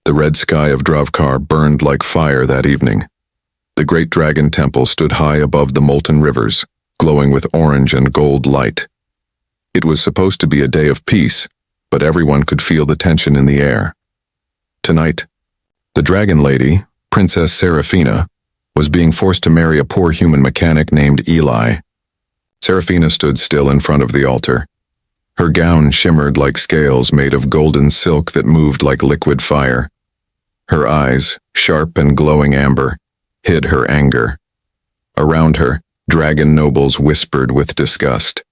The red sky of Dravkar burned like fire that evening. The great dragon temple stood high above the molten rivers, glowing with orange and gold light. It was supposed to be a day of peace, but everyone could feel the tension in the air. Tonight, the dragon lady, Princess Seraphina, was being forced to marry a poor human mechanic named Eli. Seraphina stood still in front of the altar. Her gown shimmered like scales made of golden silk that moved like liquid fire. Her eyes, sharp and glowing amber, hid her anger. Around her, dragon nobles whispered with disgust.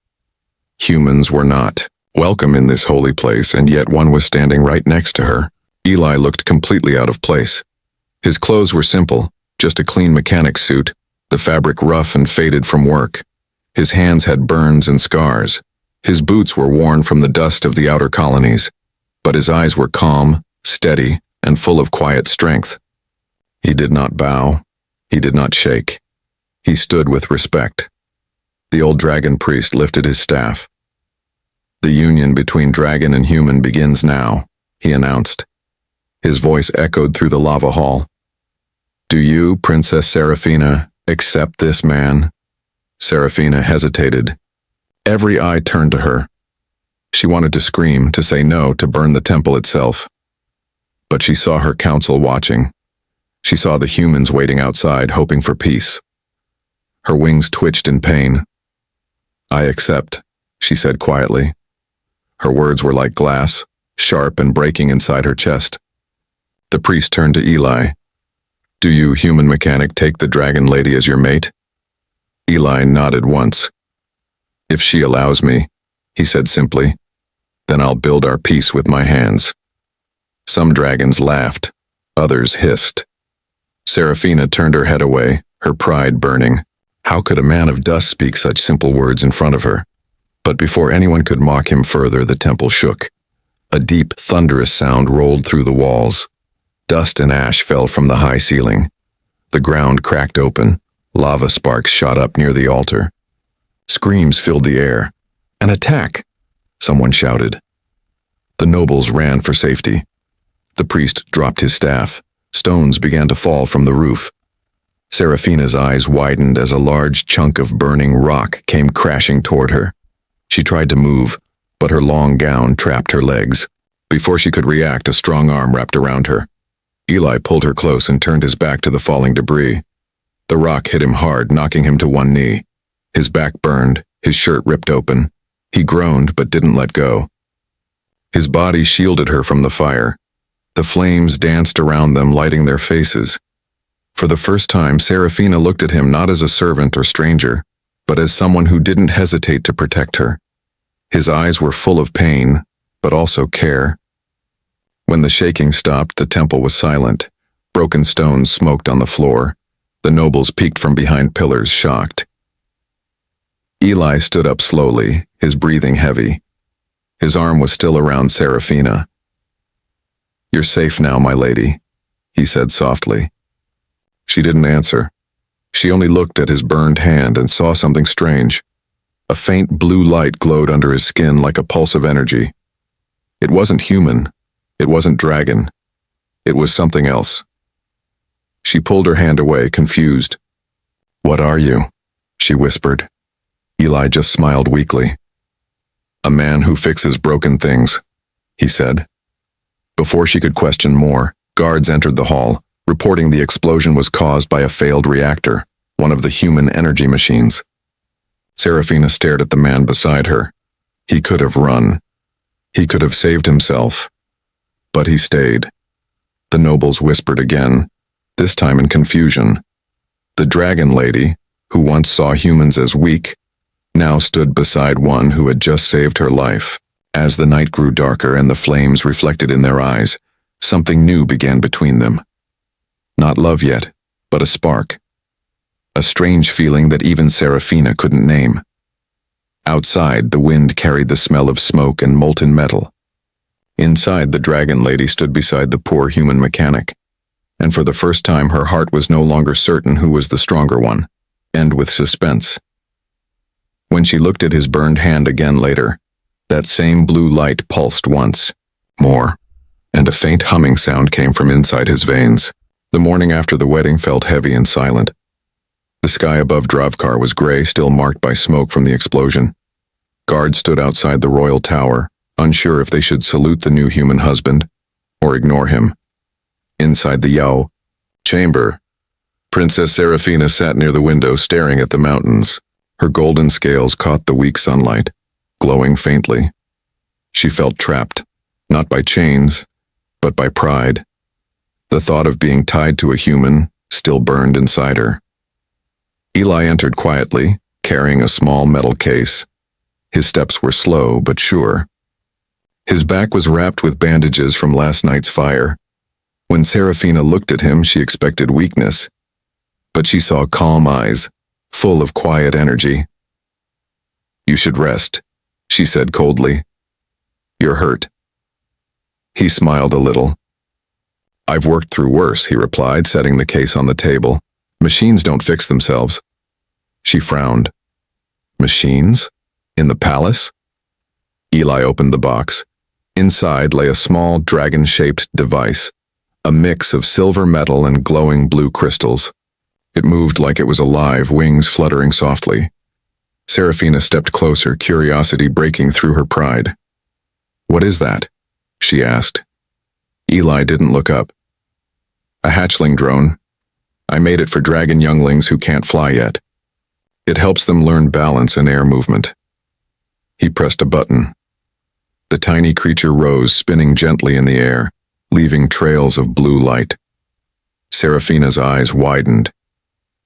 Humans were not welcome in this holy place, and yet one was standing right next to her. Eli looked completely out of place. His clothes were simple, just a clean mechanic suit, the fabric rough and faded from work. His hands had burns and scars. His boots were worn from the dust of the outer colonies, but his eyes were calm, steady, and full of quiet strength. He did not bow. He did not shake. He stood with respect. The old dragon priest lifted his staff. "The union between dragon and human begins now," he announced. His voice echoed through the lava hall. "Do you, Princess Seraphina, accept this man?" Seraphina hesitated. Every eye turned to her. She wanted to scream, to say no, to burn the temple itself. But she saw her council watching. She saw the humans waiting outside, hoping for peace. Her wings twitched in pain. "I accept," she said quietly. Her words were like glass, sharp and breaking inside her chest. The priest turned to Eli. "Do you, human mechanic, take the dragon lady as your mate?" Eli nodded once. "If she allows me," he said simply, "then I'll build our peace with my hands." Some dragons laughed, others hissed. Seraphina turned her head away, her pride burning. How could a man of dust speak such simple words in front of her? But before anyone could mock him further, the temple shook. A deep, thunderous sound rolled through the walls. Dust and ash fell from the high ceiling. The ground cracked open. Lava sparks shot up near the altar. Screams filled the air. "An attack!" someone shouted. The nobles ran for safety. The priest dropped his staff. Stones began to fall from the roof. Seraphina's eyes widened as a large chunk of burning rock came crashing toward her. She tried to move, but her long gown trapped her legs. Before she could react, a strong arm wrapped around her. Eli pulled her close and turned his back to the falling debris. The rock hit him hard, knocking him to one knee. His back burned, his shirt ripped open. He groaned but didn't let go. His body shielded her from the fire. The flames danced around them, lighting their faces. For the first time, Seraphina looked at him not as a servant or stranger, but as someone who didn't hesitate to protect her. His eyes were full of pain, but also care. When the shaking stopped, the temple was silent. Broken stones smoked on the floor. The nobles peeked from behind pillars, shocked. Eli stood up slowly, his breathing heavy. His arm was still around Seraphina. "You're safe now, my lady," he said softly. She didn't answer. She only looked at his burned hand and saw something strange. A faint blue light glowed under his skin like a pulse of energy. It wasn't human. It wasn't dragon. It was something else. She pulled her hand away, confused. "What are you?" she whispered. Eli just smiled weakly. "A man who fixes broken things," he said. Before she could question more, guards entered the hall, reporting the explosion was caused by a failed reactor, one of the human energy machines. Seraphina stared at the man beside her. He could have run. He could have saved himself. But he stayed. The nobles whispered again, this time in confusion. The dragon lady, who once saw humans as weak, now stood beside one who had just saved her life. As the night grew darker and the flames reflected in their eyes, something new began between them. Not love yet, but a spark. A strange feeling that even Seraphina couldn't name. Outside, the wind carried the smell of smoke and molten metal. Inside, the dragon lady stood beside the poor human mechanic, and for the first time her heart was no longer certain who was the stronger one, and with suspense. When she looked at his burned hand again later, that same blue light pulsed once more. and a faint humming sound came from inside his veins. The morning after the wedding felt heavy and silent. The sky above Dravkar was gray, still marked by smoke from the explosion. Guards stood outside the royal tower, unsure if they should salute the new human husband or ignore him. Inside the Yao chamber, Princess Serafina sat near the window, staring at the mountains. Her golden scales caught the weak sunlight, glowing faintly. She felt trapped, not by chains, but by pride. The thought of being tied to a human still burned inside her. Eli entered quietly, carrying a small metal case. His steps were slow but sure. His back was wrapped with bandages from last night's fire. When Serafina looked at him, she expected weakness, but she saw calm eyes, full of quiet energy. "You should rest," she said coldly. "You're hurt." He smiled a little. "I've worked through worse," he replied, setting the case on the table. "Machines don't fix themselves." She frowned. "Machines? In the palace?" Eli opened the box. Inside lay a small dragon-shaped device, a mix of silver metal and glowing blue crystals. It moved like it was alive, wings fluttering softly. Serafina stepped closer, curiosity breaking through her pride. "What is that?" she asked. Eli didn't look up. "A hatchling drone. I made it for dragon younglings who can't fly yet. It helps them learn balance and air movement." He pressed a button. The tiny creature rose, spinning gently in the air, leaving trails of blue light. Serafina's eyes widened.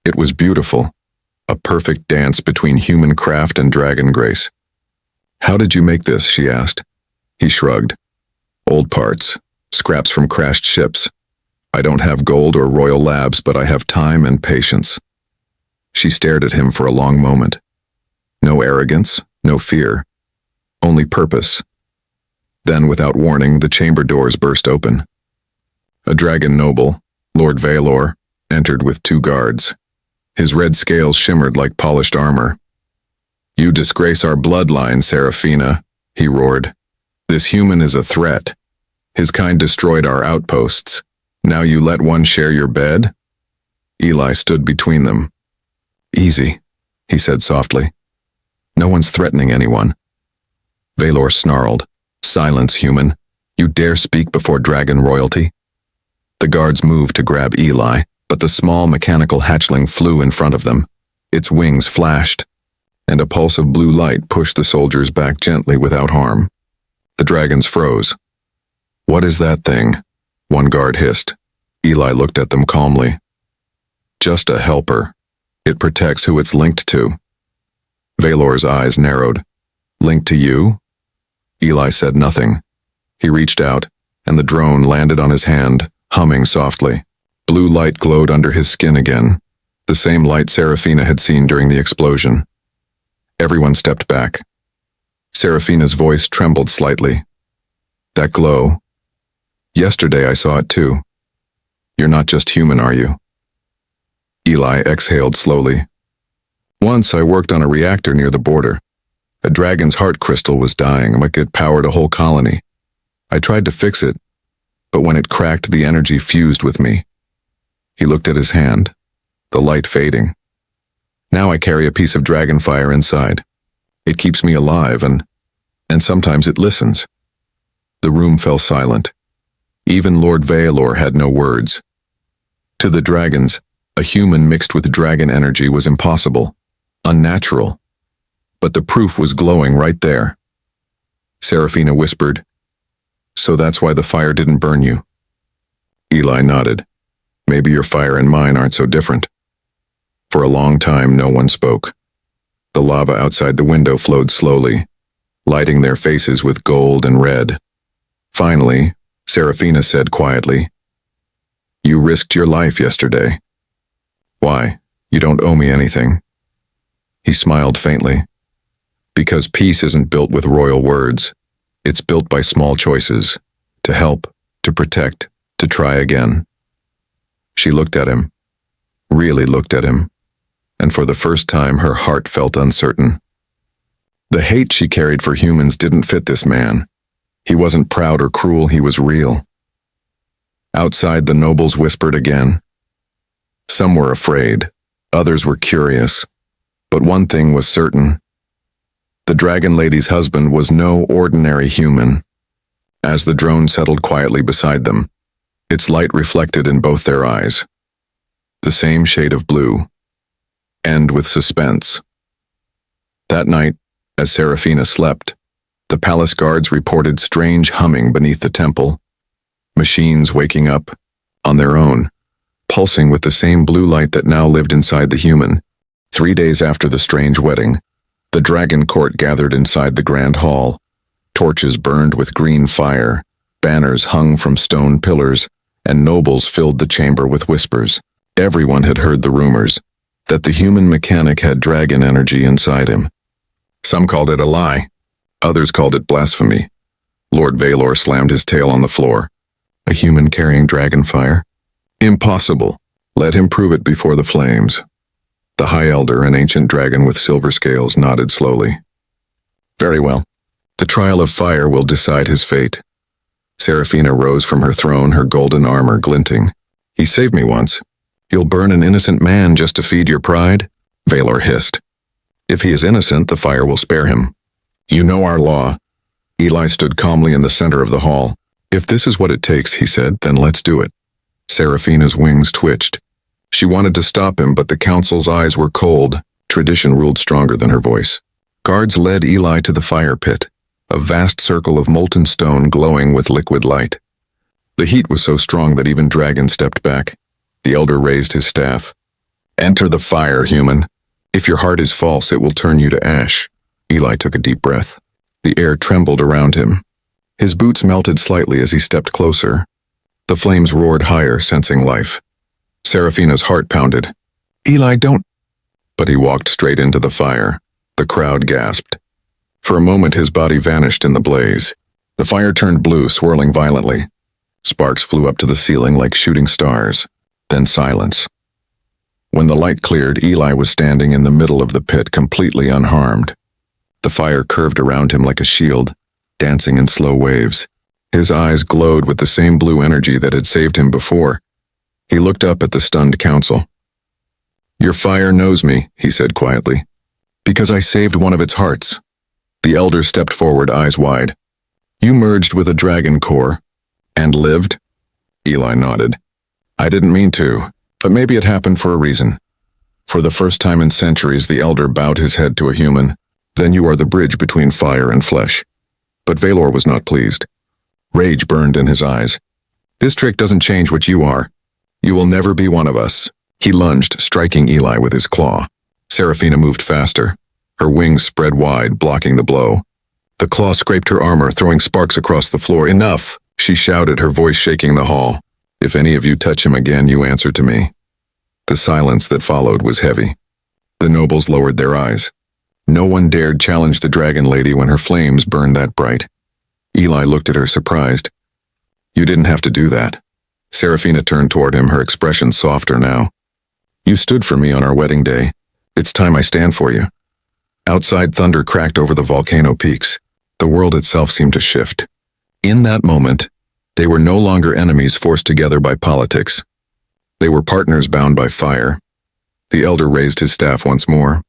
It was beautiful, a perfect dance between human craft and dragon grace. "How did you make this?" she asked. He shrugged. "Old parts, scraps from crashed ships. I don't have gold or royal labs, but I have time and patience." She stared at him for a long moment. No arrogance, no fear, only purpose. Then, without warning, the chamber doors burst open. A dragon noble, Lord Valor, entered with 2 guards. His red scales shimmered like polished armor. "You disgrace our bloodline, Serafina," he roared. "This human is a threat. His kind destroyed our outposts. Now you let one share your bed?" Eli stood between them. "Easy," he said softly. "No one's threatening anyone." Valor snarled. "Silence, human. You dare speak before dragon royalty?" The guards moved to grab Eli, but the small mechanical hatchling flew in front of them. Its wings flashed, and a pulse of blue light pushed the soldiers back gently without harm. The dragons froze. "What is that thing?" one guard hissed. Eli looked at them calmly. "Just a helper. It protects who it's linked to." Valor's eyes narrowed. "Linked to you?" Eli said nothing. He reached out, and the drone landed on his hand, humming softly. Blue light glowed under his skin again, the same light Serafina had seen during the explosion. Everyone stepped back. Serafina's voice trembled slightly. "That glow. Yesterday I saw it too. You're not just human, are you?" Eli exhaled slowly. "Once I worked on a reactor near the border. A dragon's heart crystal was dying, it powered a whole colony. I tried to fix it, but when it cracked, the energy fused with me." He looked at his hand, the light fading. "Now I carry a piece of dragon fire inside. It keeps me alive, and sometimes it listens." The room fell silent. Even Lord Valor had no words. To the dragons, a human mixed with dragon energy was impossible, unnatural. But the proof was glowing right there. Serafina whispered, "So that's why the fire didn't burn you?" Eli nodded. "Maybe your fire and mine aren't so different." For a long time, no one spoke. The lava outside the window flowed slowly, lighting their faces with gold and red. Finally, Serafina said quietly, "You risked your life yesterday. Why? You don't owe me anything." He smiled faintly. "Because peace isn't built with royal words. It's built by small choices. To help, to protect, to try again." She looked at him, really looked at him, and for the first time her heart felt uncertain. The hate she carried for humans didn't fit this man. He wasn't proud or cruel, he was real. Outside, the nobles whispered again. Some were afraid, others were curious, but one thing was certain. The dragon lady's husband was no ordinary human. As the drone settled quietly beside them, its light reflected in both their eyes. The same shade of blue, and with suspense. That night, as Serafina slept, the palace guards reported strange humming beneath the temple, machines waking up, on their own, pulsing with the same blue light that now lived inside the human. 3 days after the strange wedding, the dragon court gathered inside the grand hall. Torches burned with green fire, banners hung from stone pillars, and nobles filled the chamber with whispers. Everyone had heard the rumors that the human mechanic had dragon energy inside him. Some called it a lie. Others called it blasphemy. Lord Valor slammed his tail on the floor. A human carrying dragon fire? Impossible. Let him prove it before the flames. The High Elder, an ancient dragon with silver scales, nodded slowly. Very well. The trial of fire will decide his fate. Serafina rose from her throne, her golden armor glinting. He saved me once. You'll burn an innocent man just to feed your pride? Valor hissed. If he is innocent, the fire will spare him. You know our law. Eli stood calmly in the center of the hall. If this is what it takes, he said, then let's do it. Serafina's wings twitched. She wanted to stop him, but the council's eyes were cold. Tradition ruled stronger than her voice. Guards led Eli to the fire pit, a vast circle of molten stone glowing with liquid light. The heat was so strong that even dragons stepped back. The elder raised his staff. Enter the fire, human. If your heart is false, it will turn you to ash. Eli took a deep breath. The air trembled around him. His boots melted slightly as he stepped closer. The flames roared higher, sensing life. Serafina's heart pounded. Eli, don't... But he walked straight into the fire. The crowd gasped. For a moment, his body vanished in the blaze. The fire turned blue, swirling violently. Sparks flew up to the ceiling like shooting stars. Then silence. When the light cleared, Eli was standing in the middle of the pit, completely unharmed. The fire curved around him like a shield, dancing in slow waves. His eyes glowed with the same blue energy that had saved him before. He looked up at the stunned council. Your fire knows me, he said quietly, because I saved one of its hearts. The elder stepped forward, eyes wide. You merged with a dragon core, and lived? Eli nodded. I didn't mean to, but maybe it happened for a reason. For the first time in centuries, the elder bowed his head to a human. Then you are the bridge between fire and flesh. But Valor was not pleased. Rage burned in his eyes. This trick doesn't change what you are. You will never be one of us. He lunged, striking Eli with his claw. Serafina moved faster. Her wings spread wide, blocking the blow. The claw scraped her armor, throwing sparks across the floor. Enough, she shouted, her voice shaking the hall. If any of you touch him again, you answer to me. The silence that followed was heavy. The nobles lowered their eyes. No one dared challenge the dragon lady when her flames burned that bright. Eli looked at her, surprised. You didn't have to do that. Serafina turned toward him, her expression softer now. You stood for me on our wedding day. It's time I stand for you. Outside, thunder cracked over the volcano peaks. The world itself seemed to shift. In that moment, they were no longer enemies forced together by politics. They were partners bound by fire. The elder raised his staff once more.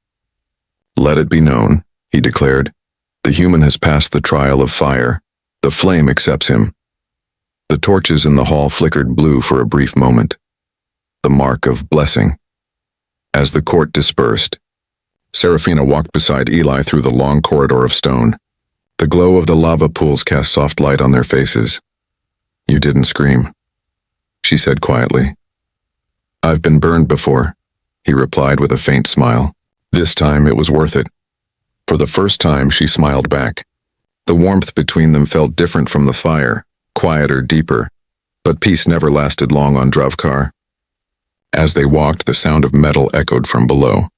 Let it be known, he declared. The human has passed the trial of fire. The flame accepts him. The torches in the hall flickered blue for a brief moment. The mark of blessing. As the court dispersed, Serafina walked beside Eli through the long corridor of stone. The glow of the lava pools cast soft light on their faces. You didn't scream, she said quietly. I've been burned before, he replied with a faint smile. This time it was worth it. For the first time, she smiled back. The warmth between them felt different from the fire, quieter, deeper, but peace never lasted long on Dravkar. As they walked, the sound of metal echoed from below.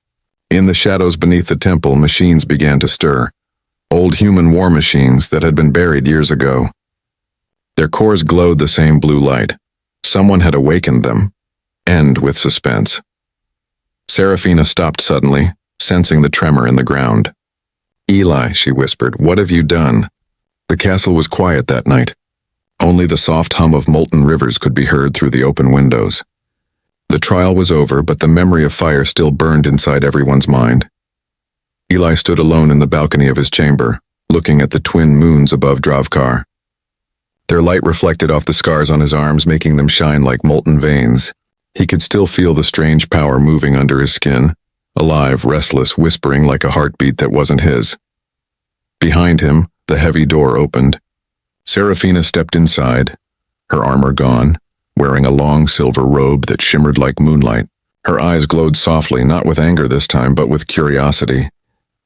In the shadows beneath the temple, machines began to stir. Old human war machines that had been buried years ago. Their cores glowed the same blue light. Someone had awakened them, and with suspense. Serafina stopped suddenly, sensing the tremor in the ground. Eli, she whispered, what have you done? The castle was quiet that night. Only the soft hum of molten rivers could be heard through the open windows. The trial was over, but the memory of fire still burned inside everyone's mind. Eli stood alone in the balcony of his chamber, looking at the twin moons above Dravkar. Their light reflected off the scars on his arms, making them shine like molten veins. He could still feel the strange power moving under his skin, alive, restless, whispering like a heartbeat that wasn't his. Behind him, the heavy door opened. Serafina stepped inside, her armor gone, wearing a long silver robe that shimmered like moonlight. Her eyes glowed softly, not with anger this time, but with curiosity.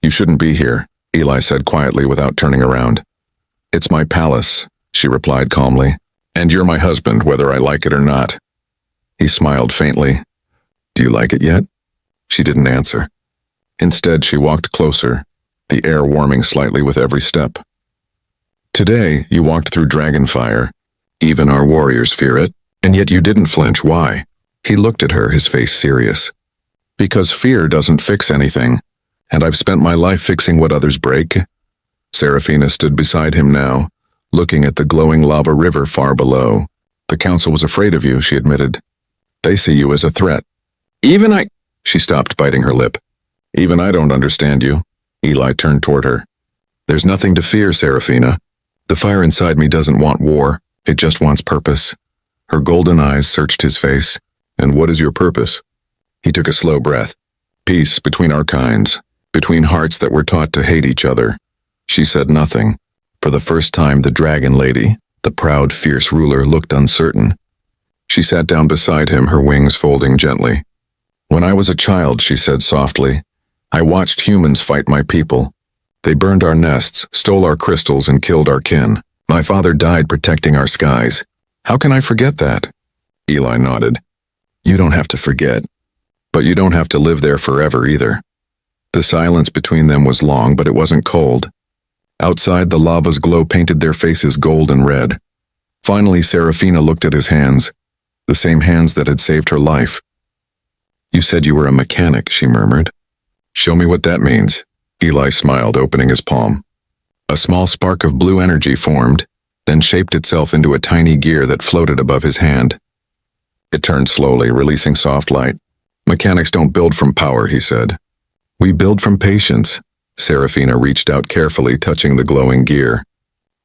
"You shouldn't be here," Eli said quietly without turning around. "It's my palace," she replied calmly. "And you're my husband, whether I like it or not." He smiled faintly. "Do you like it yet?" She didn't answer. Instead, she walked closer, the air warming slightly with every step. "Today, you walked through dragonfire. Even our warriors fear it, and yet you didn't flinch. Why?" He looked at her, his face serious. "Because fear doesn't fix anything, and I've spent my life fixing what others break." Serafina stood beside him now, looking at the glowing lava river far below. "The council was afraid of you," she admitted. "They see you as a threat." She stopped, biting her lip. "Even I don't understand you." Eli turned toward her. "There's nothing to fear, Serafina. The fire inside me doesn't want war. It just wants purpose." Her golden eyes searched his face. "And what is your purpose?" He took a slow breath. "Peace between our kinds, between hearts that were taught to hate each other." She said nothing. For the first time, the dragon lady, the proud, fierce ruler, looked uncertain. She sat down beside him, her wings folding gently. "When I was a child," she said softly, "I watched humans fight my people. They burned our nests, stole our crystals, and killed our kin. My father died protecting our skies. How can I forget that?" Eli nodded. "You don't have to forget. But you don't have to live there forever either." The silence between them was long, but it wasn't cold. Outside, the lava's glow painted their faces gold and red. Finally, Serafina looked at his hands, the same hands that had saved her life. "You said you were a mechanic," she murmured. "Show me what that means." Eli smiled, opening his palm. A small spark of blue energy formed, then shaped itself into a tiny gear that floated above his hand. It turned slowly, releasing soft light. "Mechanics don't build from power," he said. "We build from patience." Serafina reached out carefully, touching the glowing gear.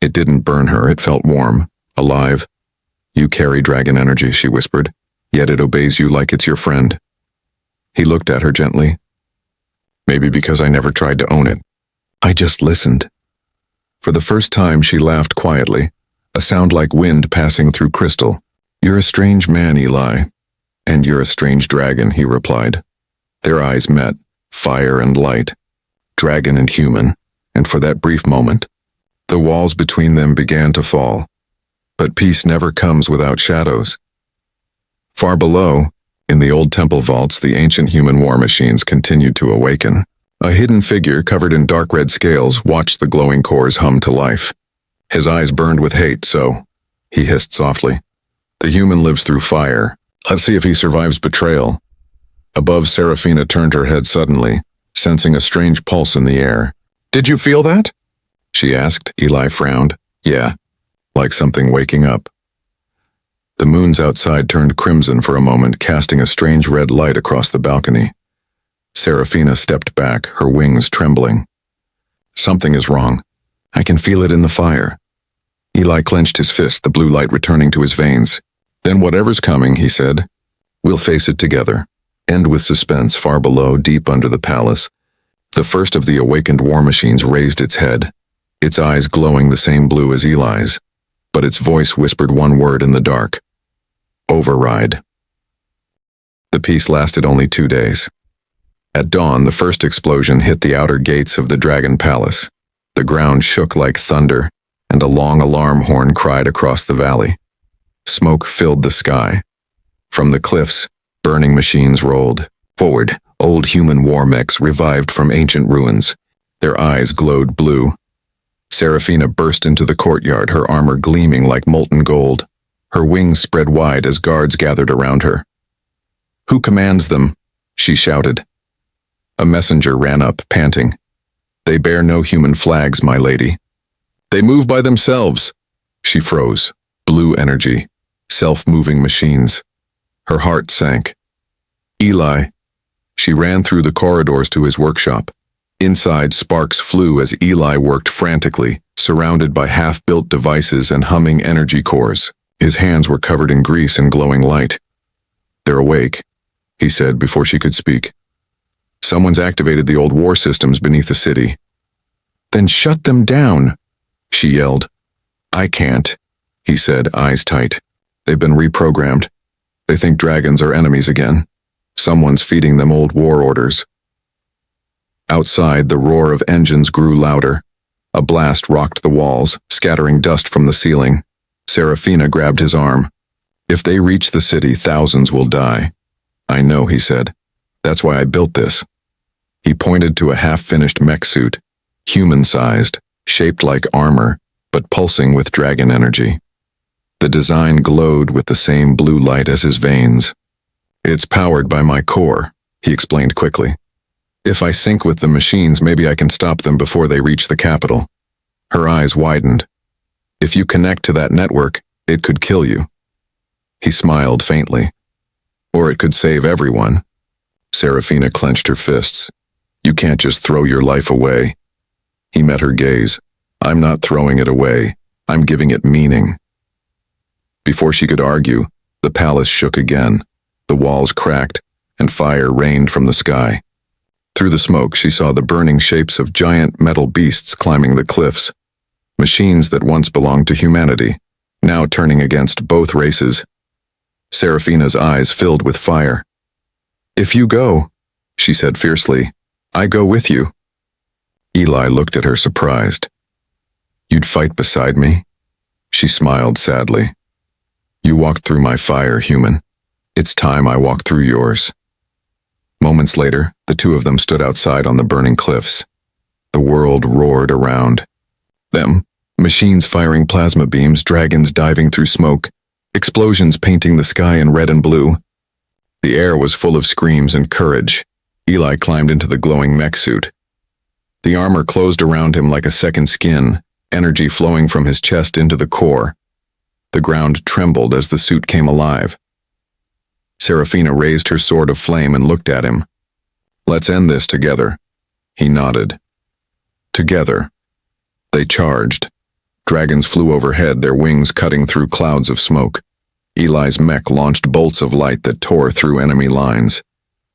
It didn't burn her, it felt warm, alive. "You carry dragon energy," she whispered, "yet it obeys you like it's your friend." He looked at her gently. "Maybe because I never tried to own it. I just listened." For the first time, she laughed quietly, a sound like wind passing through crystal. "You're a strange man, Eli." "And you're a strange dragon," he replied. Their eyes met, fire and light, dragon and human, and for that brief moment, the walls between them began to fall. But peace never comes without shadows. Far below, in the old temple vaults, the ancient human war machines continued to awaken. A hidden figure covered in dark red scales watched the glowing cores hum to life. His eyes burned with hate, so he hissed softly. "The human lives through fire. Let's see if he survives betrayal." Above, Serafina turned her head suddenly, sensing a strange pulse in the air. "Did you feel that?" she asked. Eli frowned. "Yeah, like something waking up." The moons outside turned crimson for a moment, casting a strange red light across the balcony. Serafina stepped back, her wings trembling. "Something is wrong. I can feel it in the fire." Eli clenched his fist, the blue light returning to his veins. "Then whatever's coming," he said, "we'll face it together." And with suspense far below, deep under the palace, the first of the awakened war machines raised its head, its eyes glowing the same blue as Eli's. But its voice whispered one word in the dark. "Override." The peace lasted only 2 days. At dawn, the first explosion hit the outer gates of the Dragon Palace. The ground shook like thunder, and a long alarm horn cried across the valley. Smoke filled the sky. From the cliffs, burning machines rolled forward, old human war mechs revived from ancient ruins. Their eyes glowed blue. Serafina burst into the courtyard, her armor gleaming like molten gold. Her wings spread wide as guards gathered around her. "Who commands them?" she shouted. A messenger ran up, panting. "They bear no human flags, my lady." "They move by themselves." She froze. Blue energy. Self-moving machines. Her heart sank. Eli. She ran through the corridors to his workshop. Inside, sparks flew as Eli worked frantically, surrounded by half-built devices and humming energy cores. His hands were covered in grease and glowing light. "They're awake," he said before she could speak. "Someone's activated the old war systems beneath the city." "Then shut them down," she yelled. "I can't," he said, eyes tight. "They've been reprogrammed. They think dragons are enemies again. Someone's feeding them old war orders." Outside, the roar of engines grew louder. A blast rocked the walls, scattering dust from the ceiling. Serafina grabbed his arm. "If they reach the city, thousands will die." "I know," he said. "That's why I built this." He pointed to a half-finished mech suit, human-sized, shaped like armor, but pulsing with dragon energy. The design glowed with the same blue light as his veins. "It's powered by my core," he explained quickly. "If I sync with the machines, maybe I can stop them before they reach the capital." Her eyes widened. "If you connect to that network, it could kill you." He smiled faintly. "Or it could save everyone." Serafina clenched her fists. "You can't just throw your life away." He met her gaze. "I'm not throwing it away. I'm giving it meaning." Before she could argue, the palace shook again. The walls cracked, and fire rained from the sky. Through the smoke, she saw the burning shapes of giant metal beasts climbing the cliffs. Machines that once belonged to humanity, now turning against both races. Serafina's eyes filled with fire. "If you go," she said fiercely, "I go with you." Eli looked at her surprised. "You'd fight beside me?" She smiled sadly. "You walked through my fire, human. It's time I walk through yours." Moments later, the two of them stood outside on the burning cliffs. The world roared around them. Machines firing plasma beams, dragons diving through smoke, explosions painting the sky in red and blue. The air was full of screams and courage. Eli climbed into the glowing mech suit. The armor closed around him like a second skin, energy flowing from his chest into the core. The ground trembled as the suit came alive. Serafina raised her sword of flame and looked at him. "Let's end this together." He nodded. Together. They charged. Dragons flew overhead, their wings cutting through clouds of smoke. Eli's mech launched bolts of light that tore through enemy lines.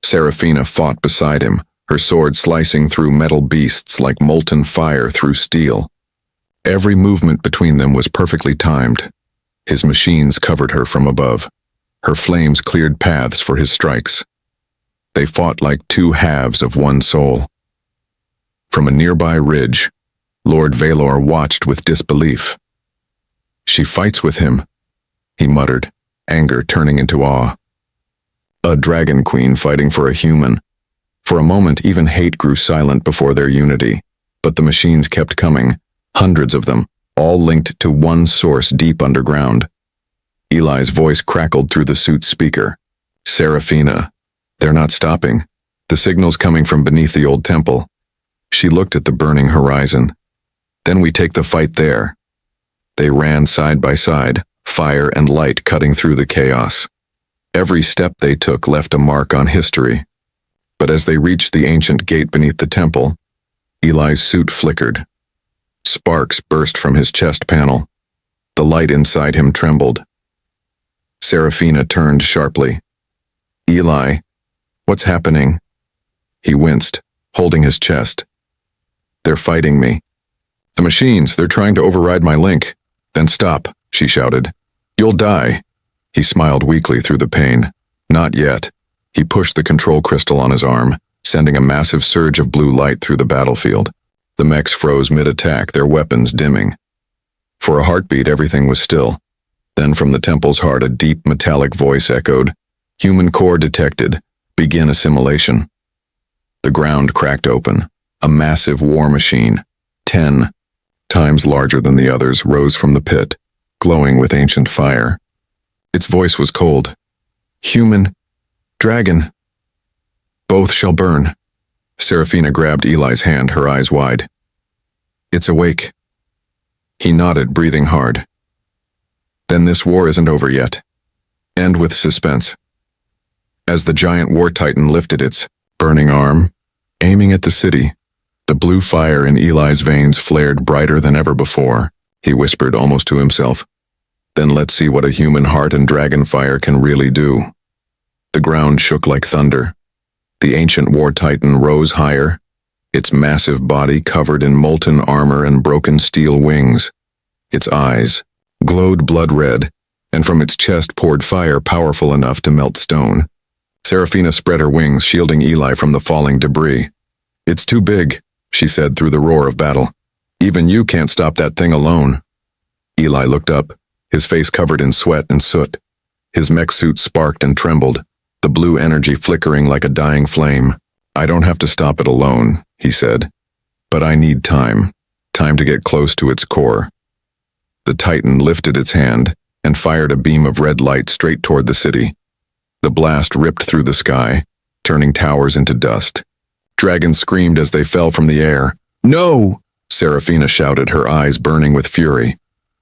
Serafina fought beside him, her sword slicing through metal beasts like molten fire through steel. Every movement between them was perfectly timed. His machines covered her from above. Her flames cleared paths for his strikes. They fought like two halves of one soul. From a nearby ridge, Lord Valor watched with disbelief. "She fights with him," he muttered, anger turning into awe. A dragon queen fighting for a human. For a moment, even hate grew silent before their unity, but the machines kept coming, hundreds of them, all linked to one source deep underground. Eli's voice crackled through the suit's speaker. "Serafina, they're not stopping. The signal's coming from beneath the old temple." She looked at the burning horizon. "Then we take the fight there." They ran side by side, fire and light cutting through the chaos. Every step they took left a mark on history. But as they reached the ancient gate beneath the temple, Eli's suit flickered. Sparks burst from his chest panel. The light inside him trembled. Serafina turned sharply. "Eli, what's happening?" He winced, holding his chest. "They're fighting me." "The machines, they're trying to override my link." "Then stop," she shouted. "You'll die." He smiled weakly through the pain. "Not yet." He pushed the control crystal on his arm, sending a massive surge of blue light through the battlefield. The mechs froze mid-attack, their weapons dimming. For a heartbeat, everything was still. Then from the temple's heart, a deep metallic voice echoed, "Human core detected. Begin assimilation." The ground cracked open. A massive war machine, 10 times larger than the others, rose from the pit, glowing with ancient fire. Its voice was cold. "Human, dragon, both shall burn." Serafina grabbed Eli's hand, her eyes wide. "It's awake." He nodded, breathing hard. Then this war isn't over yet. End with suspense. As the giant war titan lifted its burning arm, aiming at the city, the blue fire in Eli's veins flared brighter than ever before. He whispered almost to himself, "Then let's see what a human heart and dragon fire can really do." The ground shook like thunder. The ancient war titan rose higher, its massive body covered in molten armor and broken steel wings. Its eyes glowed blood red, and from its chest poured fire powerful enough to melt stone. Seraphina spread her wings, shielding Eli from the falling debris. "It's too big," she said through the roar of battle. "Even you can't stop that thing alone." Eli looked up, his face covered in sweat and soot. His mech suit sparked and trembled, the blue energy flickering like a dying flame. "I don't have to stop it alone," he said. "But I need time to get close to its core." The Titan lifted its hand and fired a beam of red light straight toward the city. The blast ripped through the sky, turning towers into dust. Dragons screamed as they fell from the air. "No!" Seraphina shouted, her eyes burning with fury.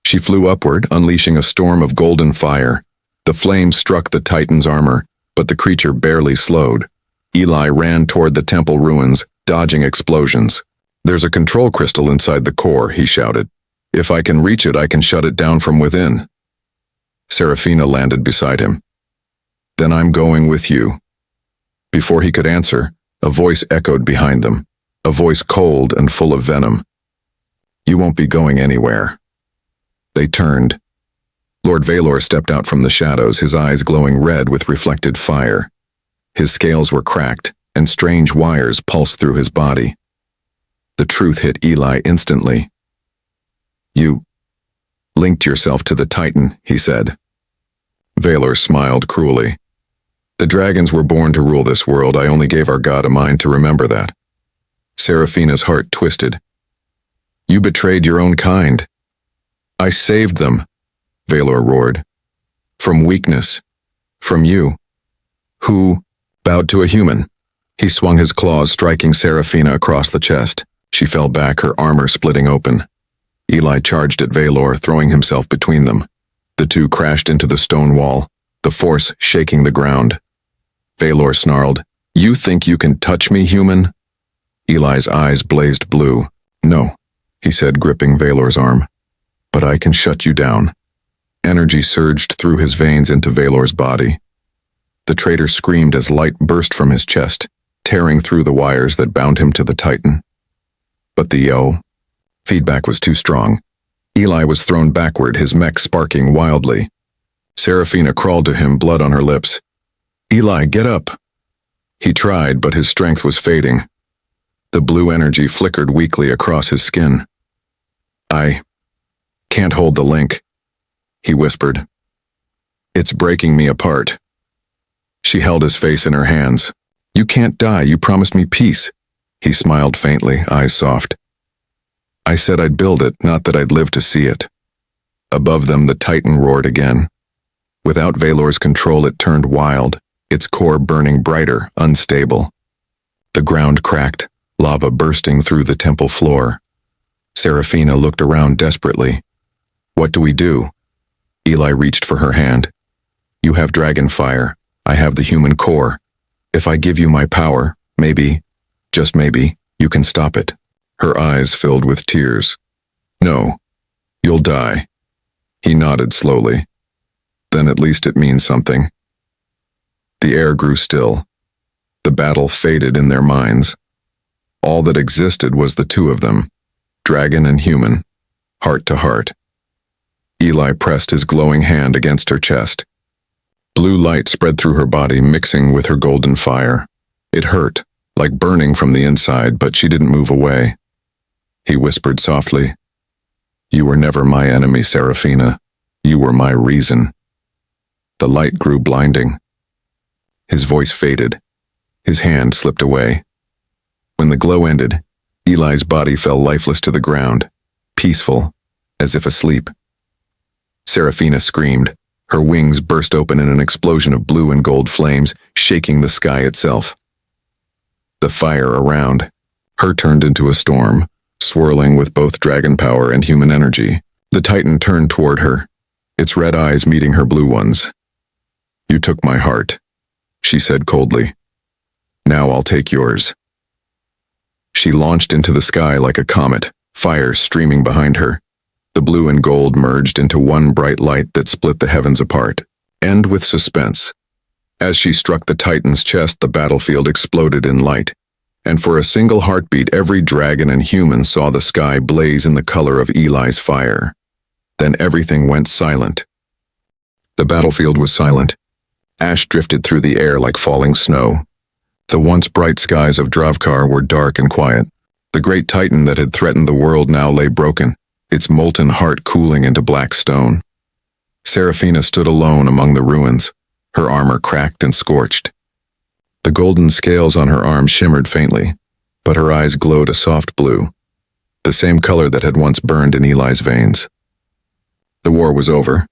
She flew upward, unleashing a storm of golden fire. The flames struck the Titan's armor, but the creature barely slowed. Eli ran toward the temple ruins, dodging explosions. "There's a control crystal inside the core," he shouted. "If I can reach it, I can shut it down from within." Seraphina landed beside him. "Then I'm going with you." Before he could answer, a voice echoed behind them, a voice cold and full of venom. "You won't be going anywhere." They turned. Lord Valor stepped out from the shadows, his eyes glowing red with reflected fire. His scales were cracked, and strange wires pulsed through his body. The truth hit Eli instantly. "You linked yourself to the Titan," he said. Valor smiled cruelly. "The dragons were born to rule this world. I only gave our god a mind to remember that." Seraphina's heart twisted. "You betrayed your own kind." "I saved them," Valor roared. "From weakness. From you." "Who bowed to a human?" He swung his claws, striking Seraphina across the chest. She fell back, her armor splitting open. Eli charged at Valor, throwing himself between them. The two crashed into the stone wall, the force shaking the ground. Valor snarled, "You think you can touch me, human?" Eli's eyes blazed blue. "No," he said, gripping Valor's arm. "But I can shut you down." Energy surged through his veins into Valor's body. The traitor screamed as light burst from his chest, tearing through the wires that bound him to the Titan. But the feedback was too strong. Eli was thrown backward, his mech sparking wildly. Seraphina crawled to him, blood on her lips. "Eli, get up!" He tried, but his strength was fading. The blue energy flickered weakly across his skin. "I can't hold the link," he whispered. "It's breaking me apart." She held his face in her hands. "You can't die, you promised me peace." He smiled faintly, eyes soft. "I said I'd build it, not that I'd live to see it." Above them, the Titan roared again. Without Valor's control, it turned wild, its core burning brighter, unstable. The ground cracked, lava bursting through the temple floor. Seraphina looked around desperately. "What do we do?" Eli reached for her hand. "You have dragon fire. I have the human core. If I give you my power, maybe, just maybe, you can stop it." Her eyes filled with tears. "No, you'll die." He nodded slowly. "Then at least it means something." The air grew still. The battle faded in their minds. All that existed was the two of them, dragon and human, heart to heart. Eli pressed his glowing hand against her chest. Blue light spread through her body, mixing with her golden fire. It hurt, like burning from the inside, but she didn't move away. He whispered softly, "You were never my enemy, Seraphina. You were my reason." The light grew blinding. His voice faded. His hand slipped away. When the glow ended, Eli's body fell lifeless to the ground, peaceful, as if asleep. Seraphina screamed. Her wings burst open in an explosion of blue and gold flames, shaking the sky itself. The fire around her turned into a storm, swirling with both dragon power and human energy. The Titan turned toward her, its red eyes meeting her blue ones. "You took my heart," she said coldly. "Now I'll take yours." She launched into the sky like a comet, fire streaming behind her. The blue and gold merged into one bright light that split the heavens apart. End with suspense. As she struck the Titan's chest, the battlefield exploded in light, and for a single heartbeat, every dragon and human saw the sky blaze in the color of Eli's fire. Then everything went silent. The battlefield was silent. Ash drifted through the air like falling snow. The once bright skies of Dravkar were dark and quiet. The great Titan that had threatened the world now lay broken, its molten heart cooling into black stone. Seraphina stood alone among the ruins, her armor cracked and scorched. The golden scales on her arms shimmered faintly, but her eyes glowed a soft blue, the same color that had once burned in Eli's veins. The war was over,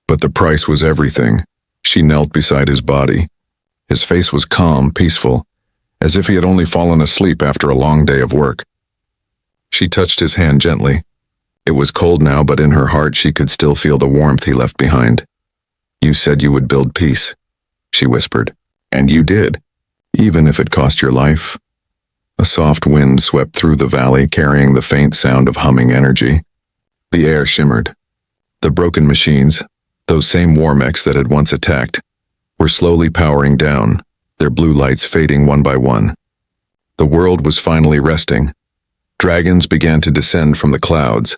but the price was everything. She knelt beside his body. His face was calm, peaceful, as if he had only fallen asleep after a long day of work. She touched his hand gently. It was cold now, but in her heart she could still feel the warmth he left behind. "You said you would build peace," she whispered. "And you did, even if it cost your life." A soft wind swept through the valley, carrying the faint sound of humming energy. The air shimmered. The broken machines, those same war mechs that had once attacked, were slowly powering down, their blue lights fading one by one. The world was finally resting. Dragons began to descend from the clouds.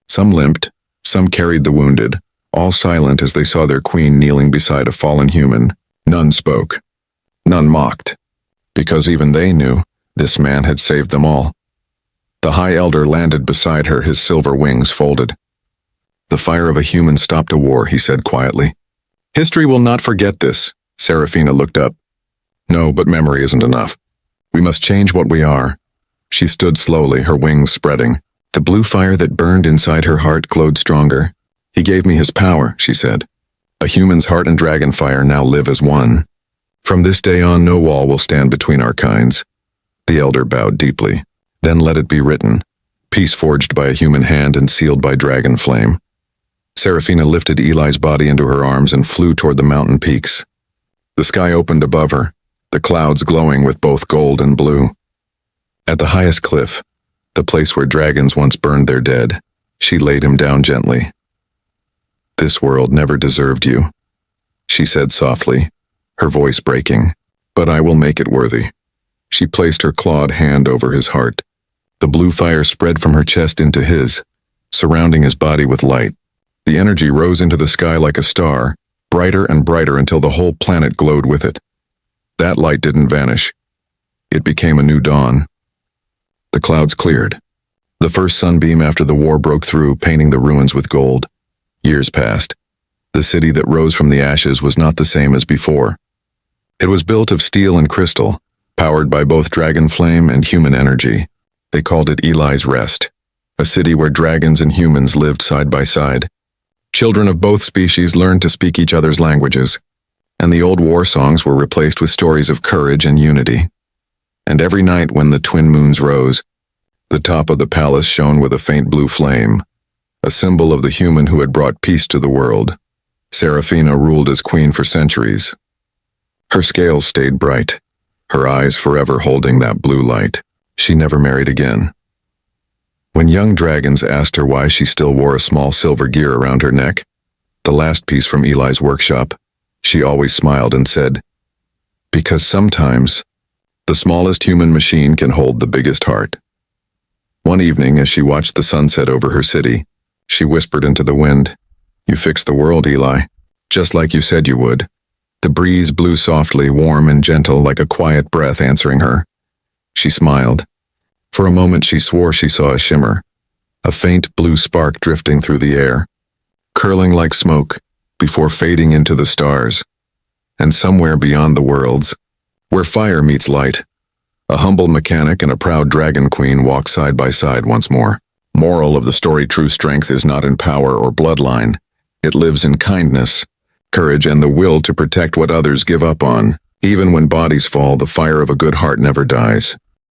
Some limped, some carried the wounded, all silent as they saw their queen kneeling beside a fallen human. None spoke. None mocked, because even they knew this man had saved them all. The High Elder landed beside her, his silver wings folded. "The fire of a human stopped a war," he said quietly. "History will not forget this." Seraphina looked up. "No, but memory isn't enough. We must change what we are." She stood slowly, her wings spreading. The blue fire that burned inside her heart glowed stronger. "He gave me his power," she said. "A human's heart and dragon fire now live as one. From this day on, no wall will stand between our kinds." The elder bowed deeply. "Then let it be written. Peace forged by a human hand and sealed by dragon flame." Seraphina lifted Eli's body into her arms and flew toward the mountain peaks. The sky opened above her, the clouds glowing with both gold and blue. At the highest cliff, the place where dragons once burned their dead, she laid him down gently. "This world never deserved you," she said softly, her voice breaking, "but I will make it worthy." She placed her clawed hand over his heart. The blue fire spread from her chest into his, surrounding his body with light. The energy rose into the sky like a star, brighter and brighter until the whole planet glowed with it. That light didn't vanish. It became a new dawn. The clouds cleared. The first sunbeam after the war broke through, painting the ruins with gold. Years passed. The city that rose from the ashes was not the same as before. It was built of steel and crystal, powered by both dragon flame and human energy. They called it Eli's Rest, a city where dragons and humans lived side by side. Children of both species learned to speak each other's languages, and the old war songs were replaced with stories of courage and unity. And every night when the twin moons rose, the top of the palace shone with a faint blue flame, a symbol of the human who had brought peace to the world. Seraphina ruled as queen for centuries. Her scales stayed bright, her eyes forever holding that blue light. She never married again. When young dragons asked her why she still wore a small silver gear around her neck, the last piece from Eli's workshop, she always smiled and said, "Because sometimes the smallest human machine can hold the biggest heart." One evening, as she watched the sunset over her city, she whispered into the wind, "You fixed the world, Eli, just like you said you would." The breeze blew softly, warm and gentle, like a quiet breath answering her. She smiled. For a moment she swore she saw a shimmer, a faint blue spark drifting through the air, curling like smoke, before fading into the stars. And somewhere beyond the worlds, where fire meets light, a humble mechanic and a proud dragon queen walk side by side once more. Moral of the story: true strength is not in power or bloodline. It lives in kindness, courage, and the will to protect what others give up on. Even when bodies fall, the fire of a good heart never dies.